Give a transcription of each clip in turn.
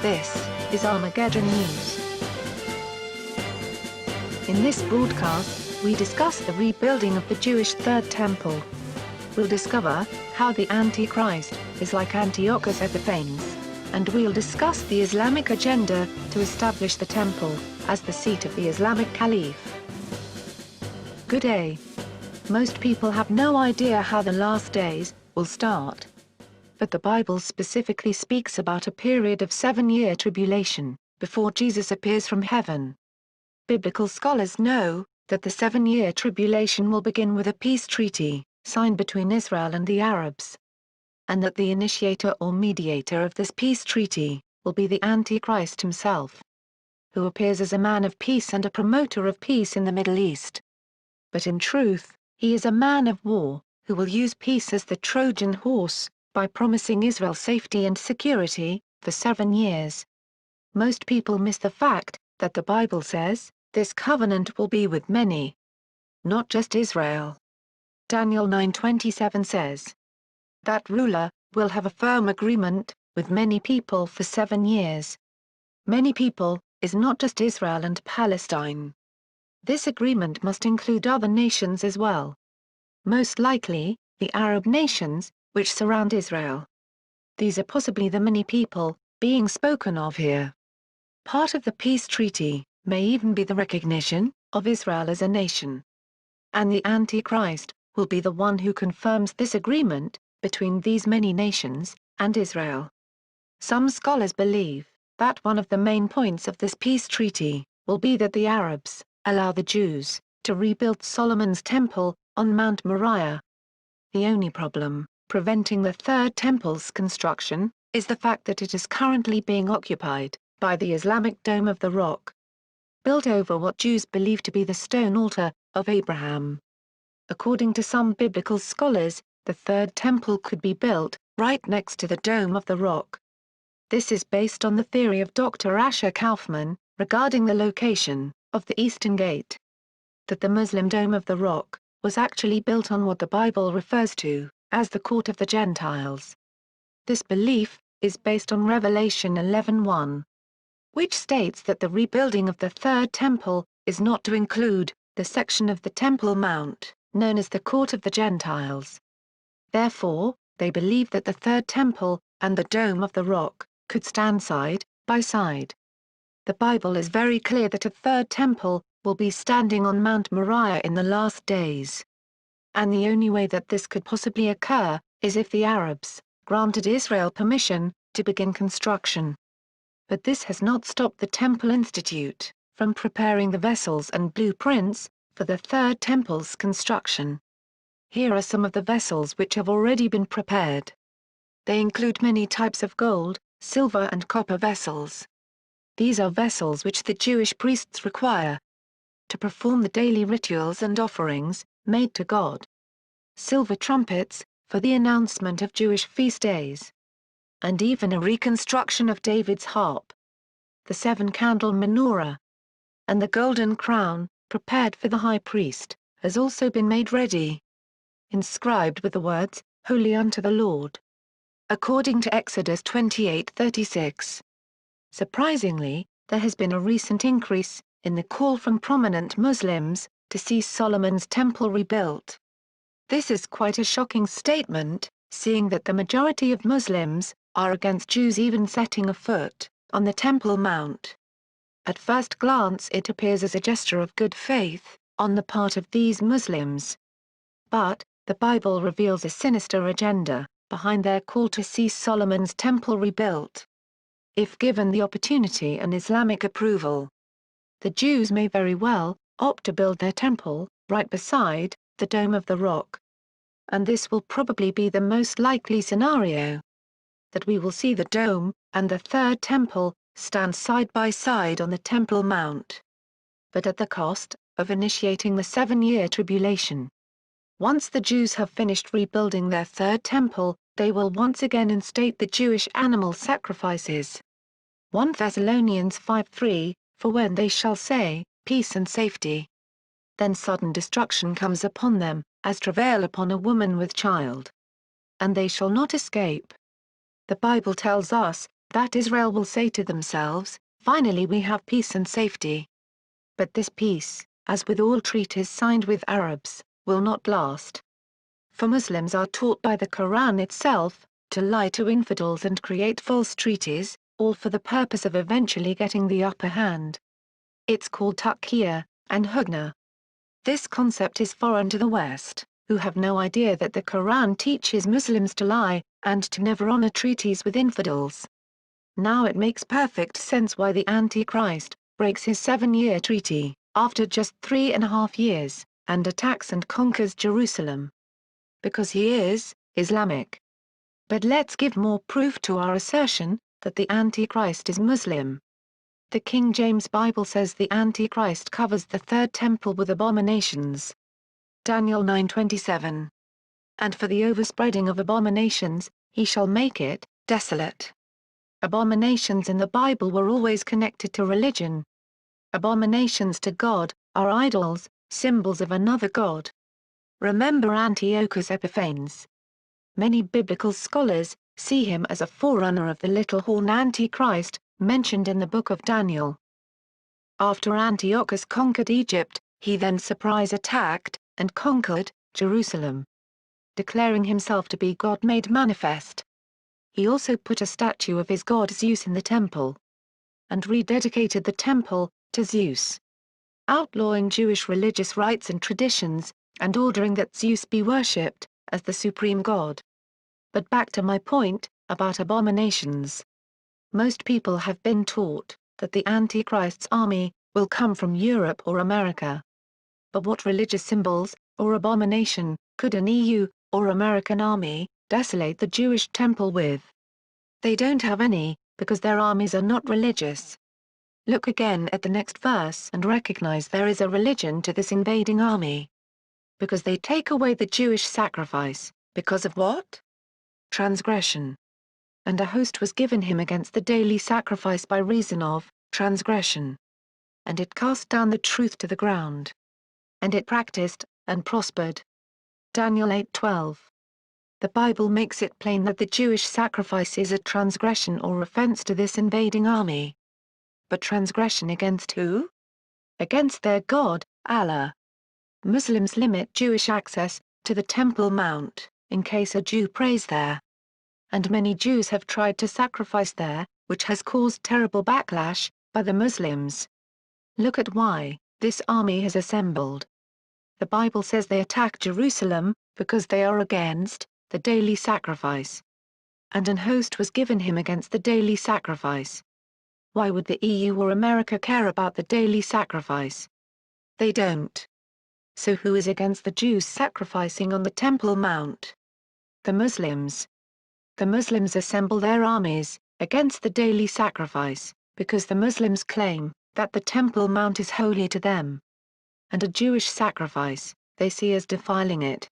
This is Armageddon News. In this broadcast, we discuss the rebuilding of the Jewish Third Temple. We'll discover how the Antichrist is like Antiochus Epiphanes, and we'll discuss the Islamic agenda to establish the temple as the seat of the Islamic Caliph. Good day. Most people have no idea how the last days will start. But the Bible specifically speaks about a period of 7-year tribulation before Jesus appears from heaven. Biblical scholars know that the 7-year tribulation will begin with a peace treaty signed between Israel and the Arabs, and that the initiator or mediator of this peace treaty will be the Antichrist himself, who appears as a man of peace and a promoter of peace in the Middle East. But in truth, he is a man of war, who will use peace as the Trojan horse, by promising Israel safety and security for 7 years. Most people miss the fact that the Bible says, this covenant will be with many. Not just Israel. Daniel 9:27 says, that ruler will have a firm agreement with many people for 7 years. Many people is not just Israel and Palestine. This agreement must include other nations as well. Most likely, the Arab nations, which surround Israel. These are possibly the many people being spoken of here. Part of the peace treaty may even be the recognition of Israel as a nation. And the Antichrist will be the one who confirms this agreement between these many nations and Israel. Some scholars believe that one of the main points of this peace treaty will be that the Arabs allow the Jews to rebuild Solomon's temple on Mount Moriah. The only problem preventing the Third Temple's construction is the fact that it is currently being occupied by the Islamic Dome of the Rock, built over what Jews believe to be the stone altar of Abraham. According to some biblical scholars, the Third Temple could be built right next to the Dome of the Rock. This is based on the theory of Dr. Asher Kaufman regarding the location of the Eastern Gate. That the Muslim Dome of the Rock was actually built on what the Bible refers to as the Court of the Gentiles. This belief is based on Revelation 11:1, which states that the rebuilding of the Third Temple is not to include the section of the Temple Mount known as the Court of the Gentiles. Therefore, they believe that the Third Temple and the Dome of the Rock could stand side by side. The Bible is very clear that a Third Temple will be standing on Mount Moriah in the last days. And the only way that this could possibly occur is if the Arabs granted Israel permission to begin construction. But this has not stopped the Temple Institute from preparing the vessels and blueprints for the Third Temple's construction. Here are some of the vessels which have already been prepared. They include many types of gold, silver and copper vessels. These are vessels which the Jewish priests require to perform the daily rituals and offerings made to God. Silver trumpets for the announcement of Jewish feast days. And even a reconstruction of David's harp. The 7-candle menorah and the golden crown, prepared for the high priest, has also been made ready. Inscribed with the words, Holy unto the Lord. According to Exodus 28:36. Surprisingly, there has been a recent increase in the call from prominent Muslims to see Solomon's temple rebuilt. This is quite a shocking statement, seeing that the majority of Muslims are against Jews even setting a foot on the Temple Mount. At first glance it appears as a gesture of good faith on the part of these Muslims. But, the Bible reveals a sinister agenda behind their call to see Solomon's temple rebuilt. If given the opportunity and Islamic approval, the Jews may very well opt to build their temple right beside the Dome of the Rock. And this will probably be the most likely scenario. That we will see the Dome and the Third Temple stand side by side on the Temple Mount. But at the cost of initiating the 7-year tribulation. Once the Jews have finished rebuilding their Third Temple, they will once again instate the Jewish animal sacrifices. 1 Thessalonians 5:3, for when they shall say, peace and safety, then sudden destruction comes upon them, as travail upon a woman with child. And they shall not escape. The Bible tells us that Israel will say to themselves, "Finally we have peace and safety." But this peace, as with all treaties signed with Arabs, will not last. For Muslims are taught by the Quran itself, to lie to infidels and create false treaties, all for the purpose of eventually getting the upper hand. It's called taqiyya and hudna. This concept is foreign to the West, who have no idea that the Quran teaches Muslims to lie, and to never honor treaties with infidels. Now it makes perfect sense why the Antichrist breaks his 7-year treaty, after just 3.5 years, and attacks and conquers Jerusalem. Because he is Islamic. But let's give more proof to our assertion that the Antichrist is Muslim. The King James Bible says the Antichrist covers the third temple with abominations. Daniel 9:27. And for the overspreading of abominations, he shall make it desolate. Abominations in the Bible were always connected to religion. Abominations to God are idols, symbols of another god. Remember Antiochus Epiphanes. Many biblical scholars see him as a forerunner of the little horn Antichrist, mentioned in the book of Daniel. After Antiochus conquered Egypt, he then surprise attacked, and conquered, Jerusalem. Declaring himself to be God made manifest. He also put a statue of his god Zeus in the temple. And rededicated the temple, to Zeus. Outlawing Jewish religious rites and traditions, and ordering that Zeus be worshipped, as the supreme god. But back to my point, about abominations. Most people have been taught that the Antichrist's army will come from Europe or America. But what religious symbols, or abomination, could an EU, or American army, desolate the Jewish temple with? They don't have any, because their armies are not religious. Look again at the next verse and recognize there is a religion to this invading army. Because they take away the Jewish sacrifice, because of what? Transgression. And a host was given him against the daily sacrifice by reason of transgression. And it cast down the truth to the ground. And it practiced, and prospered. Daniel 8:12. The Bible makes it plain that the Jewish sacrifice is a transgression or offense to this invading army. But transgression against who? Against their God, Allah. Muslims limit Jewish access to the Temple Mount, in case a Jew prays there. And many Jews have tried to sacrifice there, which has caused terrible backlash by the Muslims. Look at why this army has assembled. The Bible says they attack Jerusalem, because they are against the daily sacrifice. And an host was given him against the daily sacrifice. Why would the EU or America care about the daily sacrifice? They don't. So who is against the Jews sacrificing on the Temple Mount? The Muslims. The Muslims assemble their armies against the daily sacrifice, because the Muslims claim that the Temple Mount is holy to them. And a Jewish sacrifice, they see as defiling it.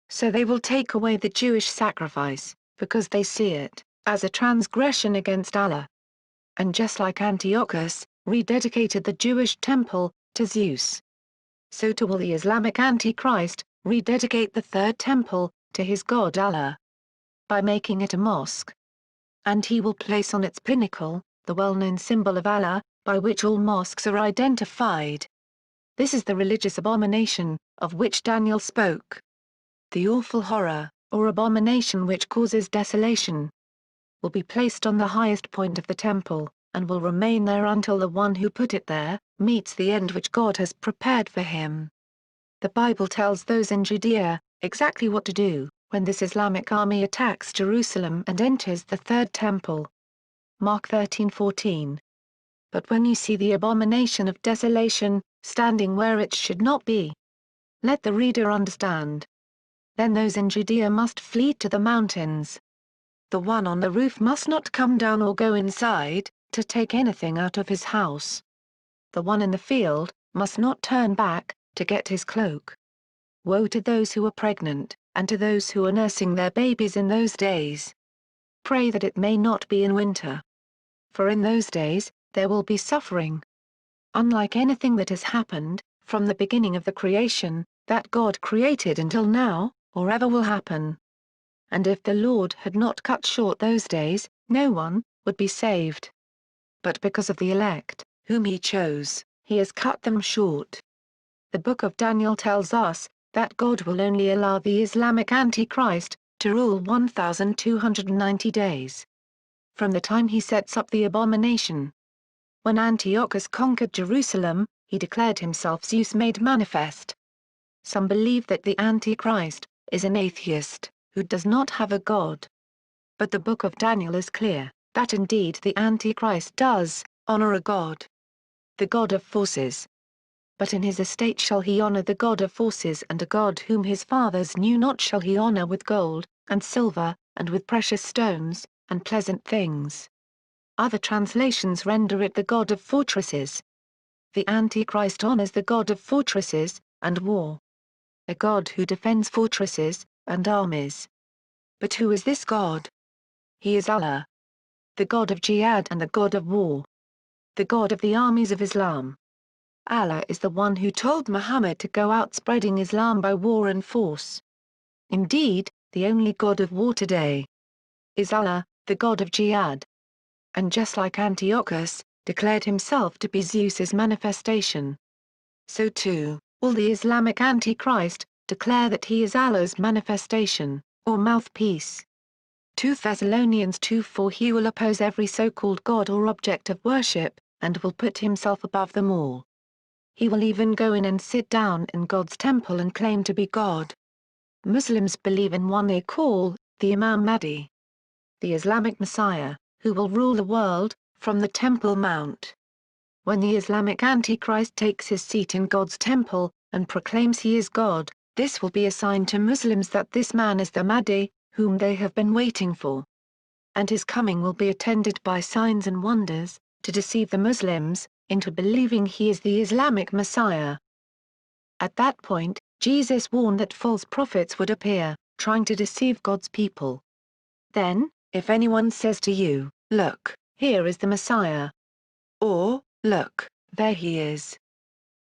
So they will take away the Jewish sacrifice, because they see it as a transgression against Allah. And just like Antiochus rededicated the Jewish temple to Zeus, so too will the Islamic Antichrist rededicate the third temple to his god Allah, by making it a mosque. And he will place on its pinnacle the well-known symbol of Allah, by which all mosques are identified. This is the religious abomination of which Daniel spoke. The awful horror, or abomination which causes desolation, will be placed on the highest point of the temple, and will remain there until the one who put it there meets the end which God has prepared for him. The Bible tells those in Judea exactly what to do when this Islamic army attacks Jerusalem and enters the third temple. Mark 13:14. But when you see the abomination of desolation standing where it should not be, let the reader understand. Then those in Judea must flee to the mountains. The one on the roof must not come down or go inside to take anything out of his house. The one in the field must not turn back to get his cloak. Woe to those who are pregnant, and to those who are nursing their babies in those days. Pray that it may not be in winter. For in those days, there will be suffering. Unlike anything that has happened, from the beginning of the creation, that God created until now, or ever will happen. And if the Lord had not cut short those days, no one would be saved. But because of the elect, whom he chose, he has cut them short. The book of Daniel tells us that God will only allow the Islamic Antichrist to rule 1,290 days. From the time he sets up the abomination. When Antiochus conquered Jerusalem, he declared himself Zeus made manifest. Some believe that the Antichrist is an atheist who does not have a god. But the book of Daniel is clear that indeed the Antichrist does honor a god, the god of forces. But in his estate shall he honor the god of forces, and a god whom his fathers knew not shall he honor with gold, and silver, and with precious stones, and pleasant things. Other translations render it the god of fortresses. The Antichrist honors the god of fortresses, and war. A god who defends fortresses, and armies. But who is this god? He is Allah. The god of jihad and the god of war. The god of the armies of Islam. Allah is the one who told Muhammad to go out spreading Islam by war and force. Indeed, the only god of war today is Allah, the god of jihad. And just like Antiochus declared himself to be Zeus's manifestation, so too will the Islamic Antichrist declare that he is Allah's manifestation, or mouthpiece. 2 Thessalonians 2:4 He will oppose every so-called god or object of worship, and will put himself above them all. He will even go in and sit down in God's temple and claim to be God. Muslims believe in one they call the Imam Mahdi, the Islamic Messiah, who will rule the world from the Temple Mount. When the Islamic Antichrist takes his seat in God's temple and proclaims he is God, this will be a sign to Muslims that this man is the Mahdi, whom they have been waiting for. And his coming will be attended by signs and wonders, to deceive the Muslims into believing he is the Islamic Messiah. At that point, Jesus warned that false prophets would appear, trying to deceive God's people. Then, if anyone says to you, "Look, here is the Messiah," or, "Look, there he is,"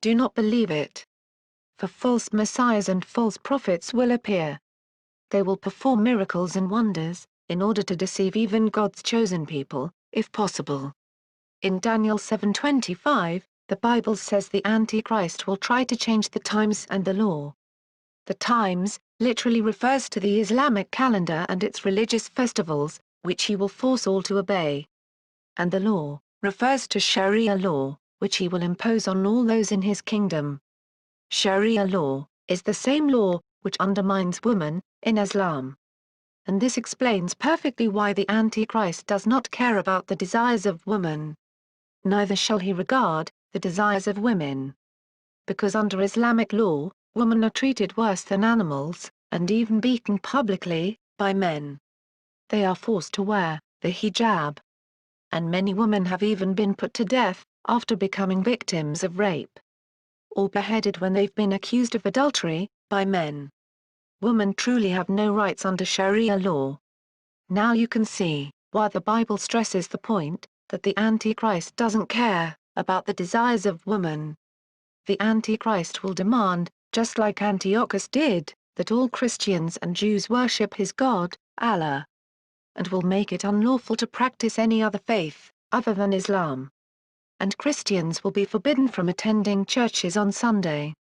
do not believe it. For false messiahs and false prophets will appear. They will perform miracles and wonders, in order to deceive even God's chosen people, if possible. In Daniel 7:25, the Bible says the Antichrist will try to change the times and the law. The times literally refers to the Islamic calendar and its religious festivals, which he will force all to obey. And the law refers to Sharia law, which he will impose on all those in his kingdom. Sharia law is the same law which undermines women in Islam. And this explains perfectly why the Antichrist does not care about the desires of women. Neither shall he regard the desires of women. Because under Islamic law, women are treated worse than animals, and even beaten publicly, by men. They are forced to wear the hijab. And many women have even been put to death, after becoming victims of rape. Or beheaded when they've been accused of adultery, by men. Women truly have no rights under Sharia law. Now you can see why the Bible stresses the point that the Antichrist doesn't care about the desires of women. The Antichrist will demand, just like Antiochus did, that all Christians and Jews worship his God, Allah. And will make it unlawful to practice any other faith, other than Islam. And Christians will be forbidden from attending churches on Sunday.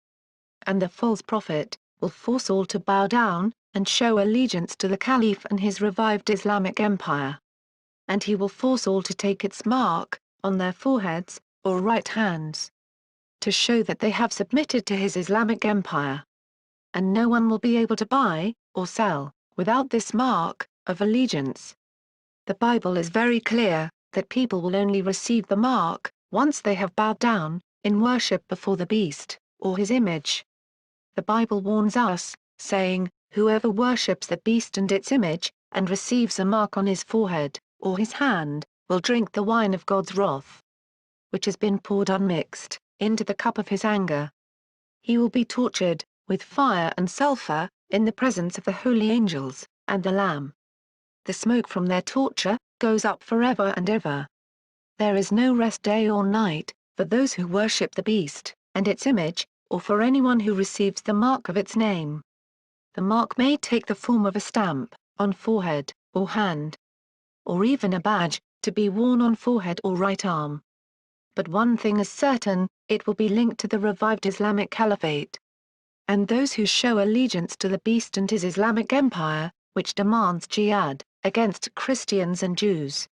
And the false prophet will force all to bow down and show allegiance to the Caliph and his revived Islamic empire. And he will force all to take its mark on their foreheads or right hands, to show that they have submitted to his Islamic empire. And no one will be able to buy or sell without this mark of allegiance. The Bible is very clear that people will only receive the mark once they have bowed down in worship before the beast or his image. The Bible warns us, saying, "Whoever worships the beast and its image, and receives a mark on his forehead or his hand, will drink the wine of God's wrath, which has been poured unmixed into the cup of his anger. He will be tortured with fire and sulfur in the presence of the holy angels and the Lamb. The smoke from their torture goes up forever and ever. There is no rest day or night for those who worship the beast and its image, or for anyone who receives the mark of its name. The mark may take the form of a stamp on forehead or hand, or even a badge, to be worn on forehead or right arm. But one thing is certain, it will be linked to the revived Islamic Caliphate. And those who show allegiance to the beast and his Islamic empire, which demands jihad, against Christians and Jews,